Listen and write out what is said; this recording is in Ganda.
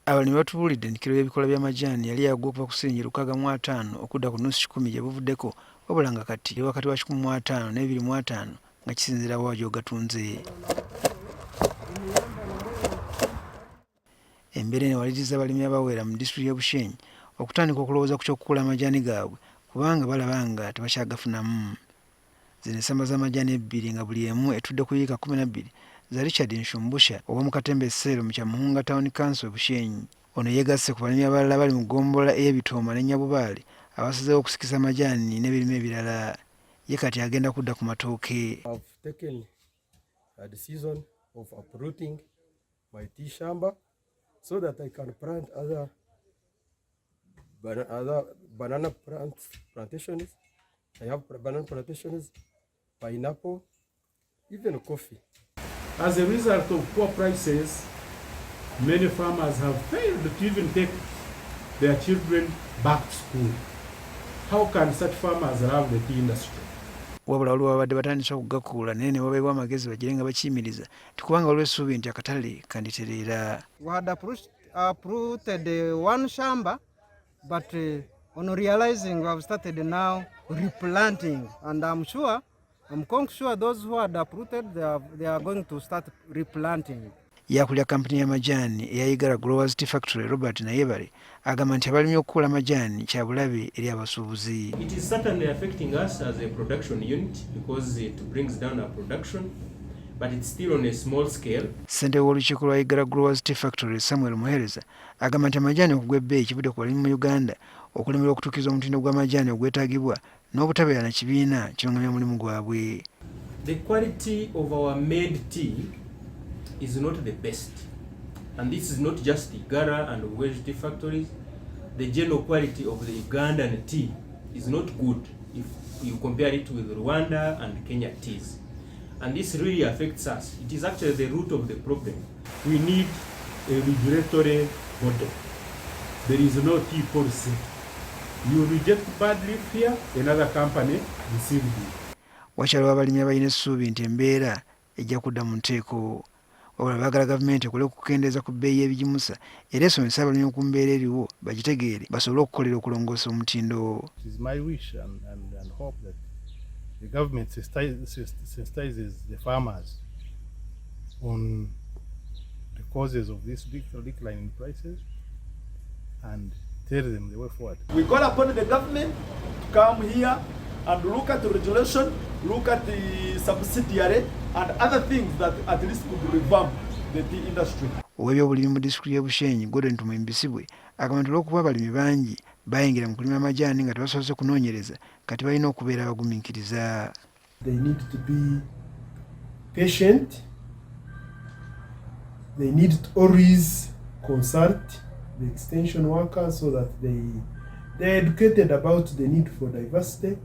Abalimi batubuulidde nti kiro y'ebikola by'amajaani yali yagwa okuva ku siringi 650 okudda ku nusu kikumi gye buvuddeko, wabula nga kati wakati wa 150 ne 250 nga kisinziira wa gy'ogatunze. Embeera eno ewaliriza abalimi abawera mu disitulikiti y'e Bushenyi okutandika okulowooza ku ky'okukuula amajaani gaabwe kubanga balaba nga tebakyagafunamu. Zino ensamba z'amajaani 2 nga buli emu etudde ku yiika 12 za Richard Nshumbusha ow'omu Katembe Seero mu Kyamuhunga Town Council Bushenyi. Ono yeegasse ku balimi abalala bali mu ggombolola ey'Ebitooma ne Nyabubaale abasazeewo okusikisa amajaani n'ebirime ebirala. Ye kati agenda kudda ku matooke. I've taken a decision of uprooting my tea shamba so that I can plant other banana plantations. I have banana plantations, pineapple, even coffee. As a result of poor prices, many farmers have failed to even take their children back to school. How can such farmers love the tea industry? Wabula waliwo abadde batandise okugakuula naye ne baweebwa amagezi bagire nga bakiyimiriza tikubanga waliwo essuubi nti akatale kanditereera. We had uprooted one shamba, but on realizing we have started now replanting, and I'm quite sure those who had uprooted they are going to start replanting. Yakulya kampuni y'amajaani eyayigala Growers Tea Factory Robert Nayebale agamba nti abalimi okukuula amajaani kya bulabe eri abasuubuzi. It is certainly affecting us as a production unit because it brings down our production, but it's still on a small scale. Ssentebe w'olukiiko lw'ayigala Growers Tea Factory Samuel Muhereza agamba nti amajaani okugwa ebbeeyi kivudde ku balimi mu Uganda okulemerera okutuukiza omutindo gw'amajaani ogwetaagibwa n'obutabeera na kibiina kirungamya mulimu gwabwe. The quality of our made tea is not the best, and this is not just the Gara and Welsh tea factories. The general quality of the Ugandan tea is not good if you compare it with Rwanda and Kenya teas, and this really affects us. It is actually the root of the problem. We need a regulatory body. There is no tea policy. You reject bad leaf here, another company received it. Wakyaliwo abalimi abalina essuubi nti embeera ejja kudda mu nteeko. Wabula baagala gavumenti ekole okukendeeza ku bbeeyi y'ebigimusa era esomesa abalimi ku mbeera eriwo bagitegeere basobole okukolera okulongoosa omutindo. It is my wish and hope that the government sensitizes the farmers on the causes of this decline in prices and tell them the way forward. We call upon the government to come here and look at the regulation, look at the subsidiary and other things that at least could revamp the tea industry. Ow'ebyobulimi mu disitulikiti y'e Bushenyi Gordon Tumwimbisibwe agamba nti olw'okuba abalimi bangi bayingira mu kulima amajaani nga tebasoose kunoonyereza kati balina okubeera abagumiikiriza. They need to be patient. They need to always consult the extension workers so that they're educated about the need for diversity.